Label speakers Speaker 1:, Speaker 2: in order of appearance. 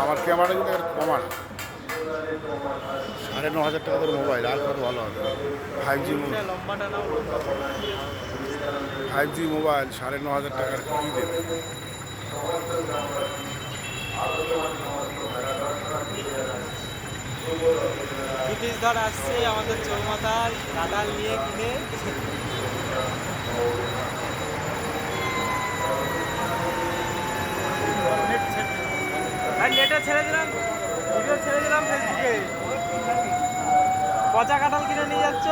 Speaker 1: আমার ক্যামেরা কিন্তু একটা কমান 9,500 টাকার মোবাইল আর কত ভালো হবে 5G মোবাইল 5G মোবাইল 9,500 টাকার কি দেবে
Speaker 2: ব্রিটিশ ধর আসছে আমাদের চৌমাথার কাঁঠাল নিয়ে কিনে নেটে ছেড়ে দিলাম ভিডিও ছেড়ে দিলাম ফেসবুকে পচা কাঁঠাল কিনে নিয়ে যাচ্ছ